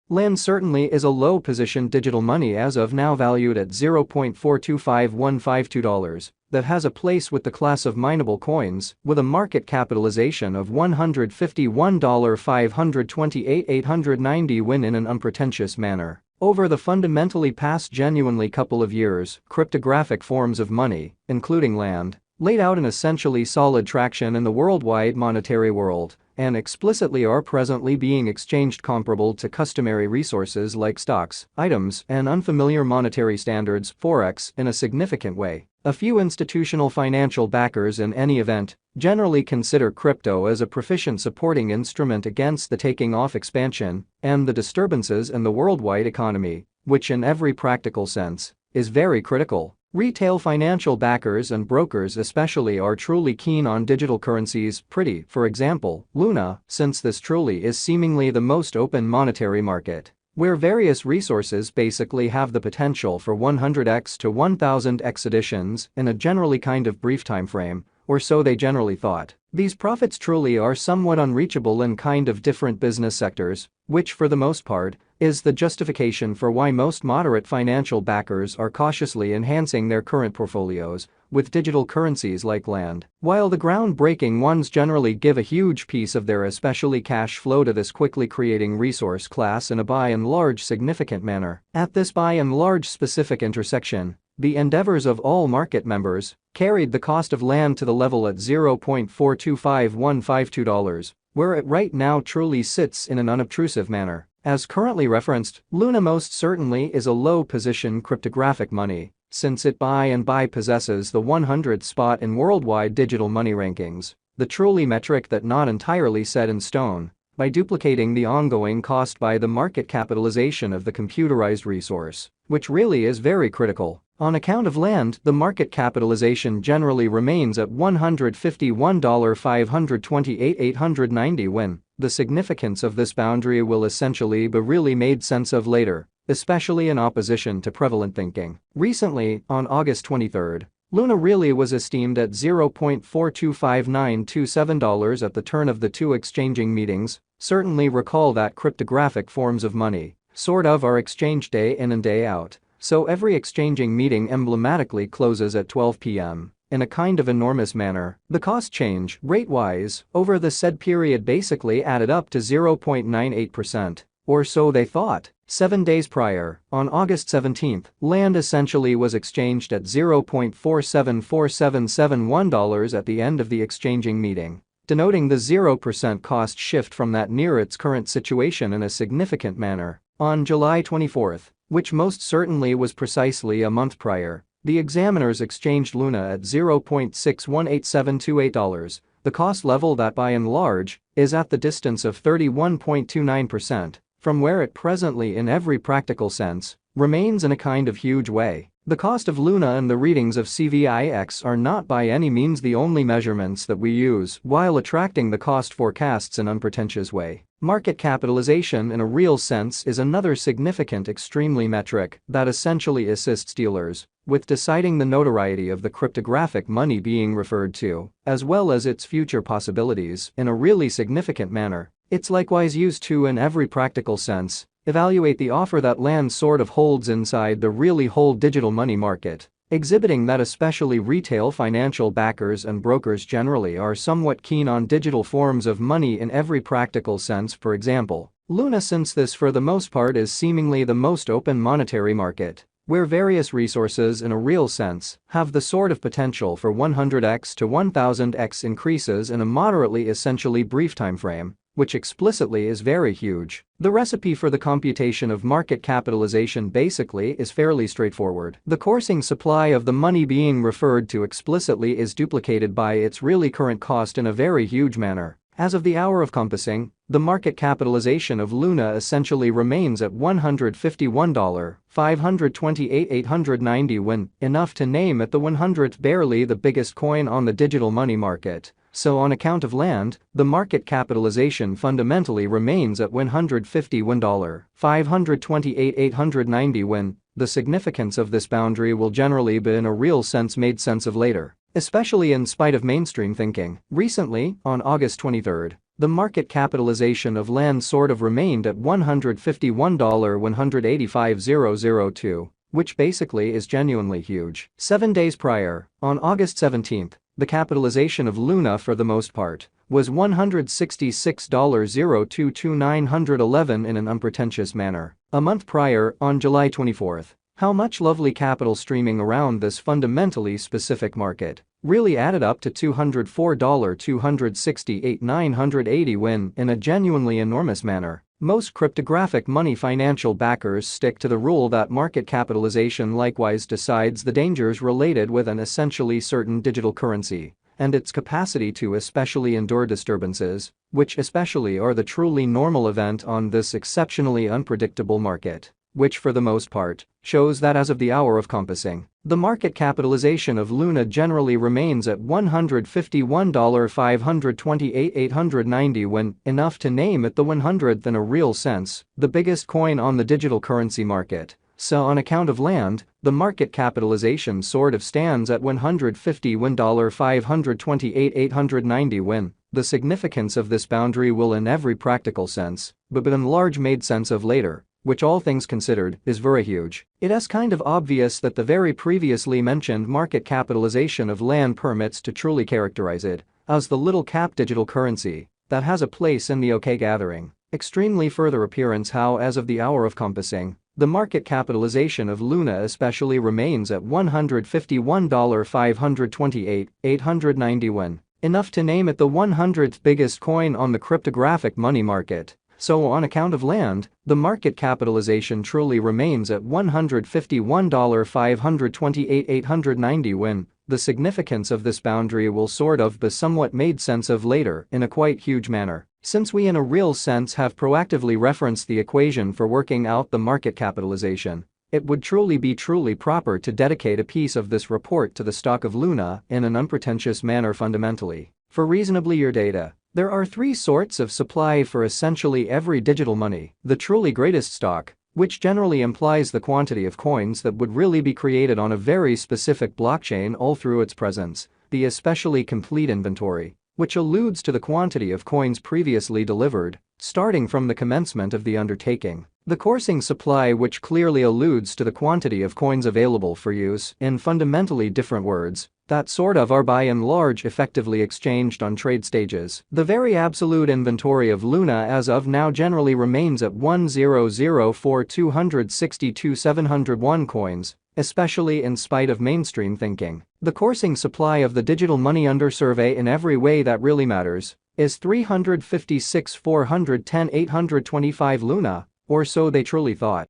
Land certainly is a low-positioned digital money as of now valued at $0.425152 that has a place with the class of mineable coins with a market capitalization of $151,528,890 win in an unpretentious manner. Over the fundamentally past genuinely couple of years, cryptographic forms of money, including land, laid out an essentially solid traction in the worldwide monetary world and explicitly are presently being exchanged comparable to customary resources like stocks, items, and unfamiliar monetary standards, forex, in a significant way. A few institutional financial backers in any event generally consider crypto as a proficient supporting instrument against the taking off expansion and the disturbances in the worldwide economy, which in every practical sense is very critical. Retail financial backers and brokers especially are truly keen on digital currencies, for example, Luna, since this truly is seemingly the most open monetary market, where various resources basically have the potential for 100x to 1000x additions in a generally kind of brief time frame, or so they generally thought. These profits truly are somewhat unreachable in kind of different business sectors, which for the most part is the justification for why most moderate financial backers are cautiously enhancing their current portfolios with digital currencies like land, while the groundbreaking ones generally give a huge piece of their especially cash flow to this quickly creating resource class in a by and large significant manner. At this by and large specific intersection, the endeavors of all market members carried the cost of land to the level at $0.425152, where it right now truly sits in an unobtrusive manner. As currently referenced, Luna most certainly is a low-position cryptographic money, since it by and by possesses the 100th spot in worldwide digital money rankings, the truly metric that not entirely set in stone, by duplicating the ongoing cost by the market capitalization of the computerized resource, which really is very critical. On account of land, the market capitalization generally remains at $151,528,890 when the significance of this boundary will essentially be really made sense of later, especially in opposition to prevalent thinking. Recently, on August 23, Luna really was esteemed at $0.425927 at the turn of the two exchanging meetings. Certainly recall that cryptographic forms of money sort of are exchanged day in and day out. So every exchanging meeting emblematically closes at 12 p.m. in a kind of enormous manner. The cost change, rate-wise, over the said period basically added up to 0.98%, or so they thought. 7 days prior, on August 17, land essentially was exchanged at $0.474771 at the end of the exchanging meeting, denoting the 0% cost shift from that near its current situation in a significant manner. On July 24, which most certainly was precisely a month prior, the examiners exchanged Luna at $0.618728, the cost level that by and large is at the distance of 31.29% from where it presently in every practical sense remains in a kind of huge way. The cost of Luna and the readings of CVIX are not by any means the only measurements that we use while attracting the cost forecasts in an unpretentious way. Market capitalization in a real sense is another significant extremely metric that essentially assists dealers with deciding the notoriety of the cryptographic money being referred to, as well as its future possibilities in a really significant manner. It's likewise used to, in every practical sense, evaluate the offer that land sort of holds inside the really whole digital money market, exhibiting that especially retail financial backers and brokers generally are somewhat keen on digital forms of money in every practical sense. For example, Luna, since this for the most part is seemingly the most open monetary market, where various resources in a real sense have the sort of potential for 100x to 1000x increases in a moderately essentially brief time frame, which explicitly is very huge. The recipe for the computation of market capitalization basically is fairly straightforward. The coursing supply of the money being referred to explicitly is duplicated by its really current cost in a very huge manner. As of the hour of compassing, the market capitalization of Luna essentially remains at $151,528,890 when enough to name it the 100th, barely the biggest coin on the digital money market. So on account of land, the market capitalization fundamentally remains at $151,528,890 when the significance of this boundary will generally be in a real sense made sense of later, especially in spite of mainstream thinking. Recently, on August 23, the market capitalization of land sort of remained at $151,185,002, which basically is genuinely huge. 7 days prior, on August 17, the capitalization of Luna for the most part was $166,022,911 in an unpretentious manner. A month prior, on July 24, how much lovely capital streaming around this fundamentally specific market really added up to $204,268,980 win in a genuinely enormous manner. Most cryptographic money financial backers stick to the rule that market capitalization likewise decides the dangers related with an essentially certain digital currency and its capacity to especially endure disturbances, which especially are the truly normal event on this exceptionally unpredictable market, which for the most part shows that as of the hour of compassing, the market capitalization of Luna generally remains at $151,528,890 when enough to name it the 100th in a real sense, the biggest coin on the digital currency market. So on account of land, the market capitalization sort of stands at $151,528,890 when the significance of this boundary will in every practical sense, but in large made sense of later, which all things considered is very huge. It is kind of obvious that the very previously mentioned market capitalization of land permits to truly characterize it as the little cap digital currency that has a place in the OK gathering. Extremely further appearance how as of the hour of compassing, the market capitalization of Luna especially remains at $151,528,890 when enough to name it the 100th biggest coin on the cryptographic money market. So on account of land, the market capitalization truly remains at $151,528,890 when the significance of this boundary will sort of be somewhat made sense of later in a quite huge manner, since we in a real sense have proactively referenced the equation for working out the market capitalization. It would truly be proper to dedicate a piece of this report to the stock of Luna in an unpretentious manner fundamentally. For reasonably your data, there are 3 sorts of supply for essentially every digital money. The truly greatest stock, which generally implies the quantity of coins that would really be created on a very specific blockchain all through its presence. The especially complete inventory, which alludes to the quantity of coins previously delivered, starting from the commencement of the undertaking. The coursing supply, which clearly alludes to the quantity of coins available for use, in fundamentally different words, that sort of are by and large effectively exchanged on trade stages. The very absolute inventory of Luna as of now generally remains at 1,004,262,701 coins, especially in spite of mainstream thinking. The coursing supply of the digital money under survey in every way that really matters is 356,410,825 Luna, or so they truly thought.